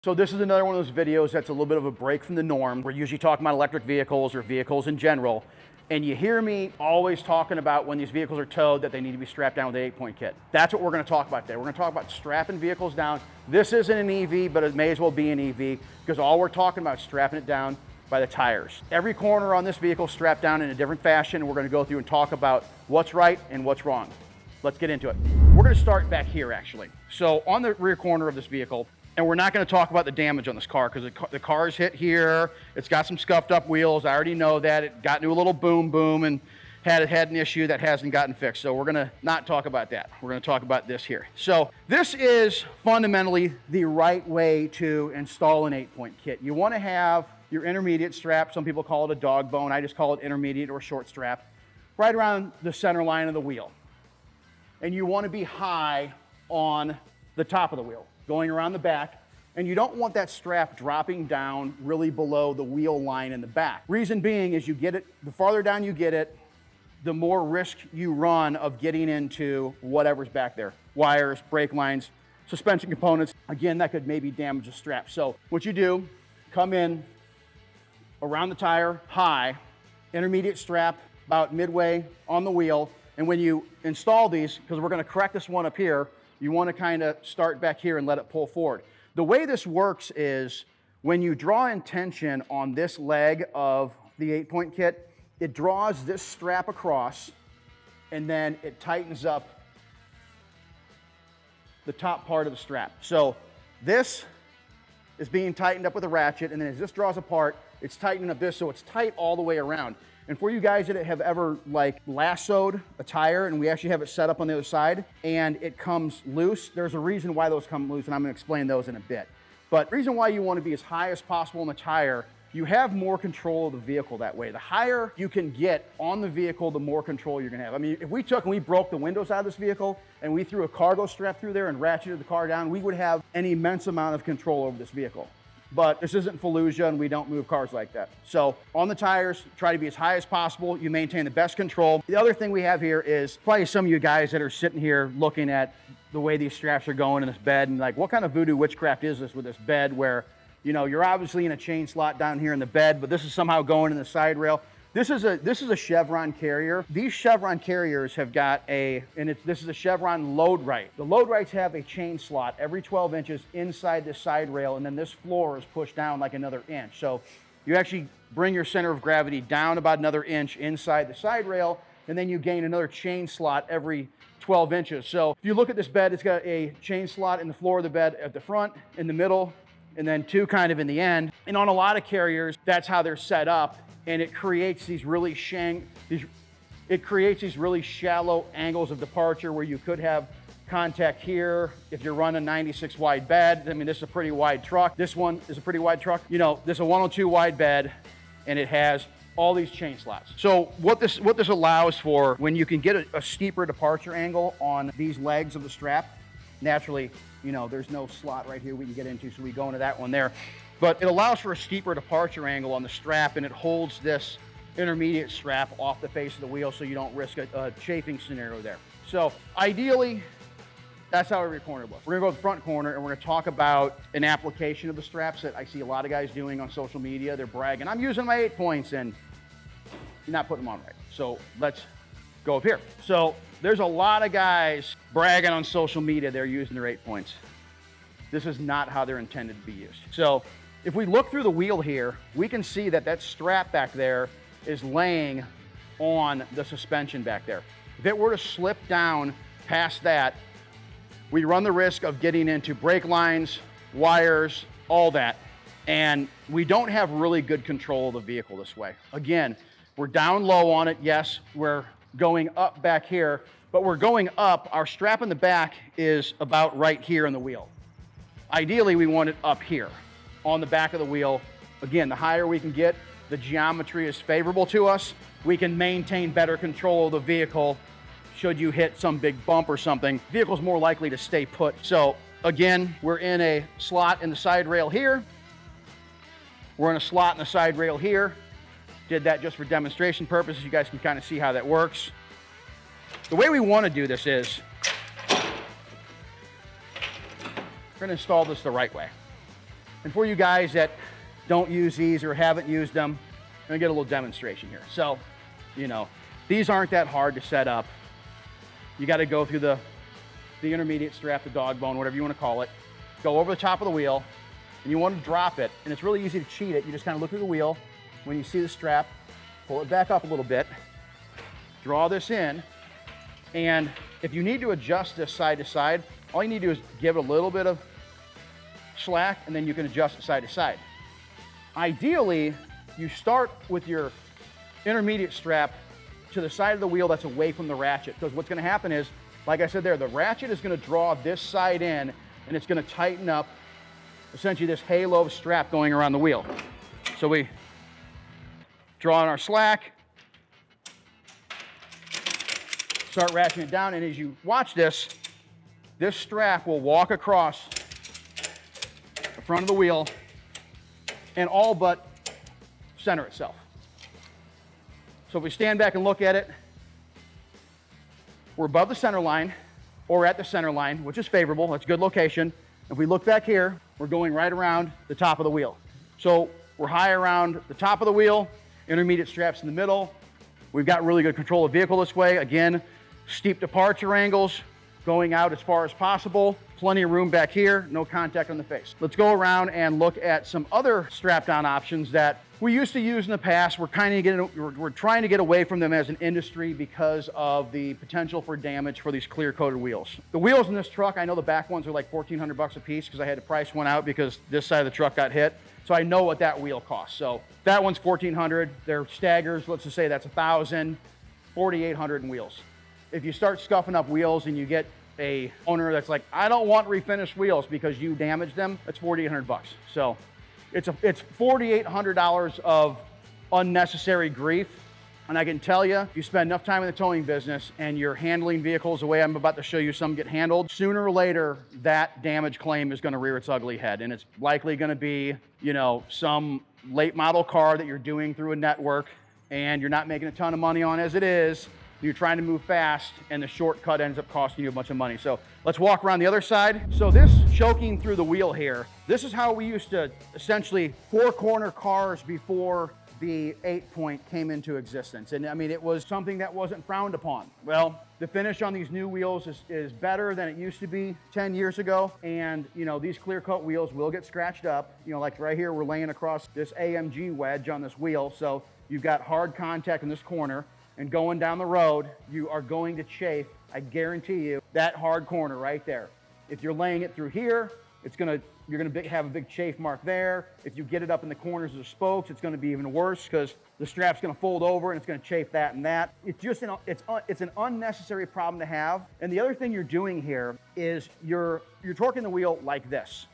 So this is another one of those videos that's a little bit of a break from the norm. We're usually talking about electric vehicles or vehicles in general. And you hear me always talking about when these vehicles are towed that they need to be strapped down with the 8-point kit. That's what we're going to talk about today. We're going to talk about strapping vehicles down. This isn't an EV, but it may as well be an EV because all we're talking about is strapping it down by the tires. Every corner on this vehicle is strapped down in a different fashion, and we're going to go through and talk about what's right and what's wrong. Let's get into it. We're going to start back here, actually. So on the rear corner of this vehicle, and we're not going to talk about the damage on this car because the car is hit here. It's got some scuffed up wheels. I already know that. It got into a little boom and had an issue that hasn't gotten fixed. So we're going to not talk about that. We're going to talk about this here. So this is fundamentally the right way to install an 8-point kit. You want to have your intermediate strap. Some people call it a dog bone. I just call it intermediate or short strap, right around the center line of the wheel. And you want to be high on the top of the wheel, going around the back, and you don't want that strap dropping down really below the wheel line in the back. Reason being is you get it, the farther down you get it, the more risk you run of getting into whatever's back there. Wires, brake lines, suspension components. Again, that could maybe damage the strap. So what you do, come in around the tire, high, intermediate strap, about midway on the wheel, and when you install these, because we're going to correct this one up here, you want to kind of start back here and let it pull forward. The way this works is when you draw in tension on this leg of the 8-point kit, it draws this strap across and then it tightens up the top part of the strap. So this is being tightened up with a ratchet, and then as this draws apart, it's tightening up this so it's tight all the way around. And for you guys that have ever like lassoed a tire, and we actually have it set up on the other side and it comes loose, there's a reason why those come loose, and I'm going to explain those in a bit. But the reason why you want to be as high as possible on the tire, you have more control of the vehicle that way. The higher you can get on the vehicle, the more control you're going to have. I mean, if we took and we broke the windows out of this vehicle and we threw a cargo strap through there and ratcheted the car down, we would have an immense amount of control over this vehicle. But this isn't Fallujah, and we don't move cars like that. So on the tires, try to be as high as possible. You maintain the best control. The other thing we have here is probably some of you guys that are sitting here looking at the way these straps are going in this bed and like, what kind of voodoo witchcraft is this with this bed where, you know, you're obviously in a chain slot down here in the bed, but this is somehow going in the side rail. This is a Chevron carrier. These Chevron carriers have got this is a Chevron load right. The load rights have a chain slot every 12 inches inside this side rail, and then this floor is pushed down like another inch. So you actually bring your center of gravity down about another inch inside the side rail, and then you gain another chain slot every 12 inches. So if you look at this bed, it's got a chain slot in the floor of the bed at the front, in the middle, and then two kind of in the end. And on a lot of carriers, that's how they're set up. And it creates these really shallow angles of departure where you could have contact here if you're running 96 wide bed. I mean, this is a pretty wide truck. This one is a pretty wide truck. You know, this is a 102 wide bed, and it has all these chain slots. So what this allows for, when you can get a steeper departure angle on these legs of the strap, naturally, you know, there's no slot right here we can get into, so we go into that one there. But it allows for a steeper departure angle on the strap, and it holds this intermediate strap off the face of the wheel so you don't risk a chafing scenario there. So ideally, that's how every corner looks. We're gonna go to the front corner and we're gonna talk about an application of the straps that I see a lot of guys doing on social media. They're bragging, I'm using my 8 points, and you're not putting them on right. So let's go up here. So there's a lot of guys bragging on social media they're using their 8 points. This is not how they're intended to be used. So if we look through the wheel here, we can see that that strap back there is laying on the suspension back there. If it were to slip down past that, we run the risk of getting into brake lines, wires, all that. And we don't have really good control of the vehicle this way. Again, we're down low on it. Yes, we're going up back here, but we're going up. Our strap in the back is about right here in the wheel. Ideally, we want it up here on the back of the wheel. Again, the higher we can get, the geometry is favorable to us. We can maintain better control of the vehicle should you hit some big bump or something. The vehicle's more likely to stay put. So again, we're in a slot in the side rail here. We're in a slot in the side rail here. Did that just for demonstration purposes. You guys can kind of see how that works. The way we want to do this is, we're going to install this the right way. And for you guys that don't use these or haven't used them, I'm gonna get a little demonstration here. So, you know, these aren't that hard to set up. You gotta go through the intermediate strap, the dog bone, whatever you wanna call it, go over the top of the wheel, and you wanna drop it, and it's really easy to cheat it. You just kinda look through the wheel. When you see the strap, pull it back up a little bit, draw this in, and if you need to adjust this side to side, all you need to do is give it a little bit of slack, and then you can adjust it side to side. Ideally, you start with your intermediate strap to the side of the wheel that's away from the ratchet, because what's gonna happen is, like I said there, the ratchet is gonna draw this side in, and it's gonna tighten up essentially this halo of strap going around the wheel. So we draw on our slack, start ratcheting it down, and as you watch this strap will walk across the front of the wheel and all but center itself. So if we stand back and look at it, we're above the center line or at the center line, which is favorable. That's a good location. If we look back here, we're going right around the top of the wheel. So we're high around the top of the wheel, intermediate straps in the middle. We've got really good control of the vehicle this way. Again, steep departure angles, going out as far as possible. Plenty of room back here, no contact on the face. Let's go around and look at some other strap-down options that we used to use in the past. We're trying to get away from them as an industry because of the potential for damage for these clear-coated wheels. The wheels in this truck, I know the back ones are like $1,400 a piece because I had to price one out because this side of the truck got hit. So I know what that wheel costs. So that one's $1,400. They're staggers. Let's just say that's $1,000, $4,800 in wheels. If you start scuffing up wheels and you get a owner that's like, I don't want refinished wheels because you damaged them, that's $4,800. So it's $4,800 of unnecessary grief. And I can tell you, if you spend enough time in the towing business and you're handling vehicles the way I'm about to show you some get handled, sooner or later, that damage claim is gonna rear its ugly head. And it's likely gonna be, you know, some late model car that you're doing through a network and you're not making a ton of money on as it is. You're trying to move fast and the shortcut ends up costing you a bunch of money. So let's walk around the other side. So this choking through the wheel here, this is how we used to essentially four-corner cars before the 8-point came into existence. And I mean, it was something that wasn't frowned upon. Well, the finish on these new wheels is better than it used to be 10 years ago. And you know, these clear coat wheels will get scratched up. You know, like right here, we're laying across this AMG wedge on this wheel. So you've got hard contact in this corner. And going down the road, you are going to chafe, I guarantee you, that hard corner right there. If you're laying it through here, you're gonna have a big chafe mark there. If you get it up in the corners of the spokes, it's gonna be even worse because the strap's gonna fold over and it's gonna chafe that and that. It's just it's an unnecessary problem to have. And the other thing you're doing here is you're torquing the wheel like this.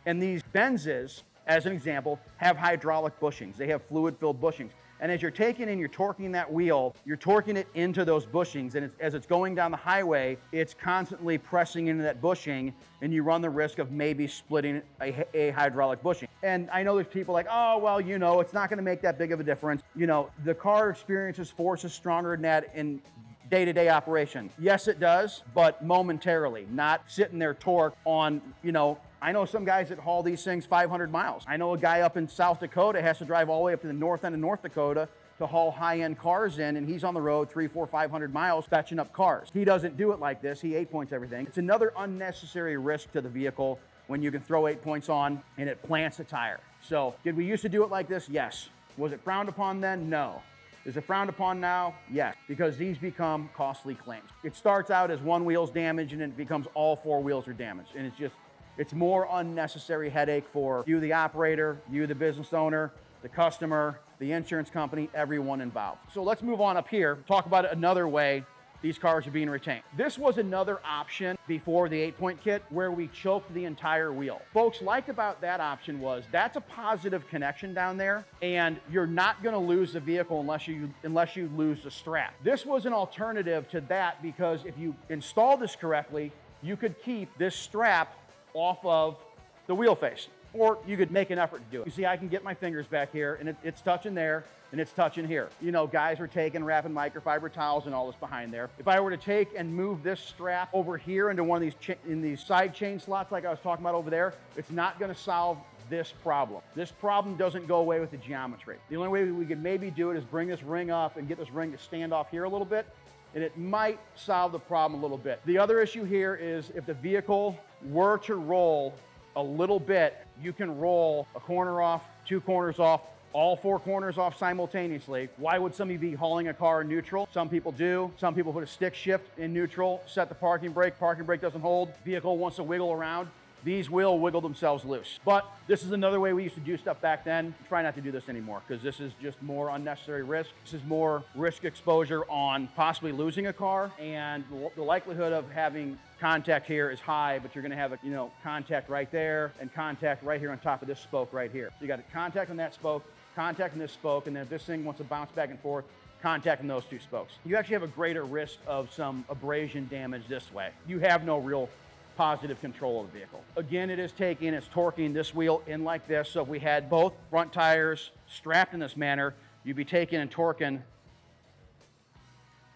And these Benzes, as an example, have hydraulic bushings. They have fluid-filled bushings. And as you're taking and you're torquing that wheel, you're torquing it into those bushings. And as it's going down the highway, it's constantly pressing into that bushing, and you run the risk of maybe splitting a hydraulic bushing. And I know there's people like, oh, well, you know, it's not gonna make that big of a difference. You know, the car experiences forces stronger than that in day-to-day operation. Yes, it does, but momentarily, not sitting there torque on, you know, I know some guys that haul these things 500 miles. I know a guy up in South Dakota has to drive all the way up to the north end of North Dakota to haul high-end cars in, and he's on the road 300, 400, 500 miles fetching up cars. He doesn't do it like this. He 8-points everything. It's another unnecessary risk to the vehicle when you can throw 8 points on and it plants a tire. So did we used to do it like this? Yes. Was it frowned upon then? No. Is it frowned upon now? Yes, because these become costly claims. It starts out as one wheel's damaged and it becomes all 4 wheels are damaged. And it's more unnecessary headache for you, the operator, you, the business owner, the customer, the insurance company, everyone involved. So let's move on up here, talk about another way these cars are being retained. This was another option before the 8-point kit where we choked the entire wheel. Folks liked about that option was that's a positive connection down there and you're not gonna lose the vehicle unless you lose the strap. This was an alternative to that because if you install this correctly, you could keep this strap off of the wheel face, or you could make an effort to do it. You see, I can get my fingers back here and it's touching there and it's touching here. You know, guys are taking, wrapping microfiber towels and all this behind there. If I were to take and move this strap over here into one of these in these side chain slots like I was talking about over there, it's not gonna solve this problem. This problem doesn't go away with the geometry. The only way we could maybe do it is bring this ring up and get this ring to stand off here a little bit, and it might solve the problem a little bit. The other issue here is if the vehicle were to roll a little bit, you can roll a corner off, 2 corners off, all 4 corners off simultaneously. Why would somebody be hauling a car in neutral? Some people do. Some people put a stick shift in neutral, set the parking brake doesn't hold, vehicle wants to wiggle around. These will wiggle themselves loose. But this is another way we used to do stuff back then. Try not to do this anymore, because this is just more unnecessary risk. This is more risk exposure on possibly losing a car, and the likelihood of having contact here is high, but you're gonna have a, contact right there and contact right here on top of this spoke right here. So you got a contact on that spoke, contact on this spoke, and then if this thing wants to bounce back and forth, contact on those 2 spokes. You actually have a greater risk of some abrasion damage this way. You have no real positive control of the vehicle. Again, it's torquing this wheel in like this. So if we had both front tires strapped in this manner, you'd be taking and torquing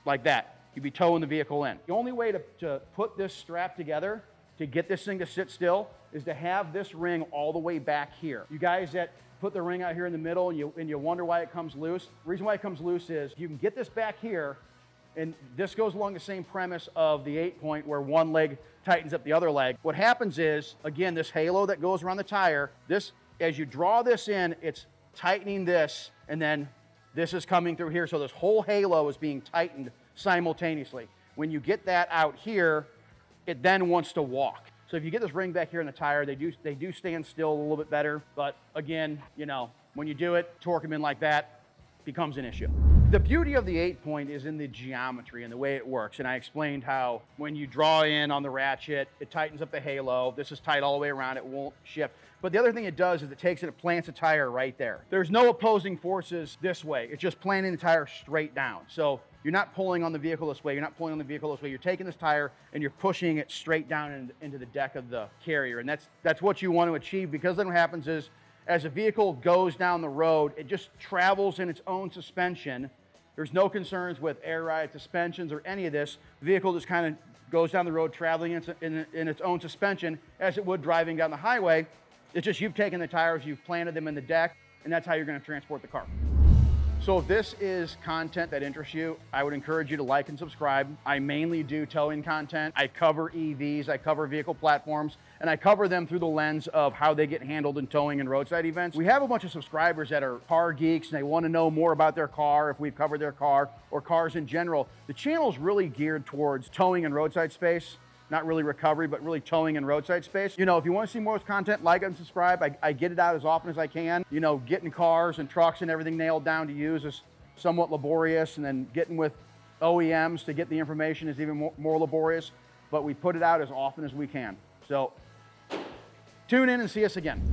like that. You'd be towing the vehicle in. The only way to put this strap together, to get this thing to sit still, is to have this ring all the way back here. You guys that put the ring out here in the middle and you wonder why it comes loose, the reason why it comes loose is you can get this back here, and this goes along the same premise of the 8-point where one leg tightens up the other leg. What happens is, again, this halo that goes around the tire, as you draw this in, it's tightening this, and then this is coming through here. So this whole halo is being tightened simultaneously. When you get that out here, it then wants to walk. So if you get this ring back here in the tire, they do stand still a little bit better. But again, when you do it, torque them in like that becomes an issue. The beauty of the 8-point is in the geometry and the way it works. And I explained how when you draw in on the ratchet, it tightens up the halo. This is tight all the way around. It won't shift. But the other thing it does is it takes it and plants a tire right there. There's no opposing forces this way. It's just planting the tire straight down. So you're not pulling on the vehicle this way. You're not pulling on the vehicle this way. You're taking this tire and you're pushing it straight down into the deck of the carrier. And that's what you want to achieve, because then what happens is, as a vehicle goes down the road, it just travels in its own suspension. There's no concerns with air ride suspensions or any of this. The vehicle just kind of goes down the road traveling in its own suspension as it would driving down the highway. It's just you've taken the tires, you've planted them in the deck, and that's how you're going to transport the car. So if this is content that interests you, I would encourage you to like and subscribe. I mainly do towing content. I cover EVs, I cover vehicle platforms, and I cover them through the lens of how they get handled in towing and roadside events. We have a bunch of subscribers that are car geeks and they want to know more about their car, if we've covered their car or cars in general. The channel is really geared towards towing and roadside space. Not really recovery, but really towing and roadside space. If you want to see more content, like and subscribe. I get it out as often as I can. Getting cars and trucks and everything nailed down to use is somewhat laborious, and then getting with OEMs to get the information is even more laborious, but we put it out as often as we can. So tune in and see us again.